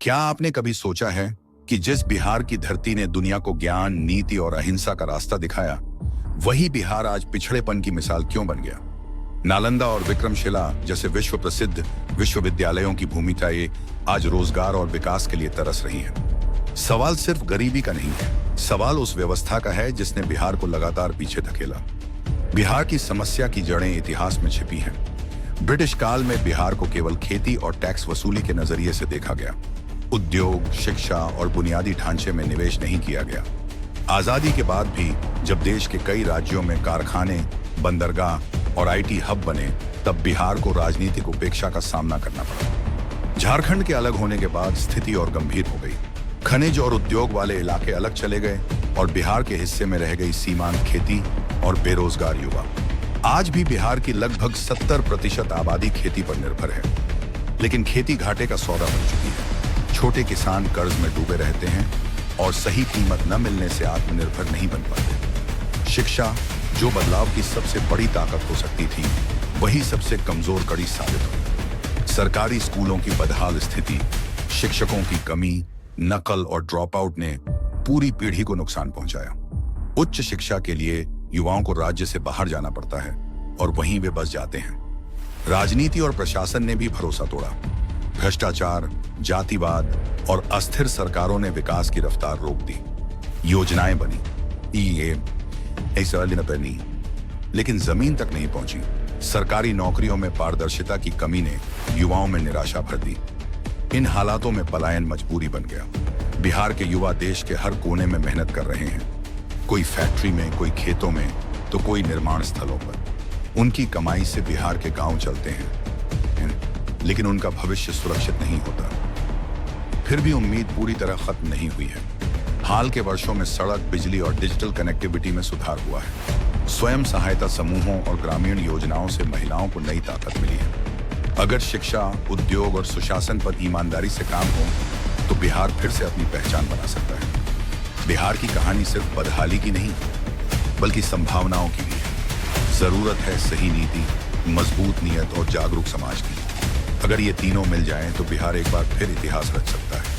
क्या आपने कभी सोचा है कि जिस बिहार की धरती ने दुनिया को ज्ञान, नीति और अहिंसा का रास्ता दिखाया, वही बिहार आज पिछड़ेपन की मिसाल क्यों बन गया? नालंदा और विक्रमशिला जैसे विश्व प्रसिद्ध विश्वविद्यालयों की भूमिकाएं आज रोजगार और विकास के लिए तरस रही हैं। सवाल सिर्फ गरीबी का नहीं है, सवाल उस व्यवस्था का है जिसने बिहार को लगातार पीछे धकेला। बिहार की समस्या की जड़ें इतिहास में छिपी हैं। ब्रिटिश काल में बिहार को केवल खेती और टैक्स वसूली के नजरिए से देखा गया। उद्योग, शिक्षा और बुनियादी ढांचे में निवेश नहीं किया गया। आजादी के बाद भी जब देश के कई राज्यों में कारखाने, बंदरगाह और आईटी हब बने, तब बिहार को राजनीतिक उपेक्षा का सामना करना पड़ा। झारखंड के अलग होने के बाद स्थिति और गंभीर हो गई। खनिज और उद्योग वाले इलाके अलग चले गए और बिहार के हिस्से में रह गई सीमांत खेती और बेरोजगार युवा। आज भी बिहार की लगभग 70% आबादी खेती पर निर्भर है, लेकिन खेती घाटे का सौदा बन चुकी है। छोटे किसान कर्ज में डूबे रहते हैं और सही कीमत न मिलने से आत्मनिर्भर नहीं बन पाते। शिक्षा, जो बदलाव की सबसे बड़ी ताकत हो सकती थी, वही सबसे कमजोर कड़ी साबित हुई। सरकारी स्कूलों की बदहाल स्थिति, शिक्षकों की कमी, नकल और ड्रॉप आउट ने पूरी पीढ़ी को नुकसान पहुंचाया। उच्च शिक्षा के लिए युवाओं को राज्य से बाहर जाना पड़ता है और वहीं वे बस जाते हैं। राजनीति और प्रशासन ने भी भरोसा तोड़ा। भ्रष्टाचार, जातिवाद और अस्थिर सरकारों ने विकास की रफ्तार रोक दी। योजनाएं बनी, लेकिन जमीन तक नहीं पहुंची। सरकारी नौकरियों में पारदर्शिता की कमी ने युवाओं में निराशा भर दी। इन हालातों में पलायन मजबूरी बन गया। बिहार के युवा देश के हर कोने में मेहनत कर रहे हैं, कोई फैक्ट्री में, कोई खेतों में, तो कोई निर्माण स्थलों पर। उनकी कमाई से बिहार के गांव चलते हैं, लेकिन उनका भविष्य सुरक्षित नहीं होता। फिर भी उम्मीद पूरी तरह खत्म नहीं हुई है। हाल के वर्षों में सड़क, बिजली और डिजिटल कनेक्टिविटी में सुधार हुआ है। स्वयं सहायता समूहों और ग्रामीण योजनाओं से महिलाओं को नई ताकत मिली है। अगर शिक्षा, उद्योग और सुशासन पर ईमानदारी से काम हो, तो बिहार फिर से अपनी पहचान बना सकता है। बिहार की कहानी सिर्फ बदहाली की नहीं, बल्कि संभावनाओं की भी है। जरूरत है सही नीति, मजबूत नीयत और जागरूक समाज की। अगर ये तीनों मिल जाएं, तो बिहार एक बार फिर इतिहास रच सकता है।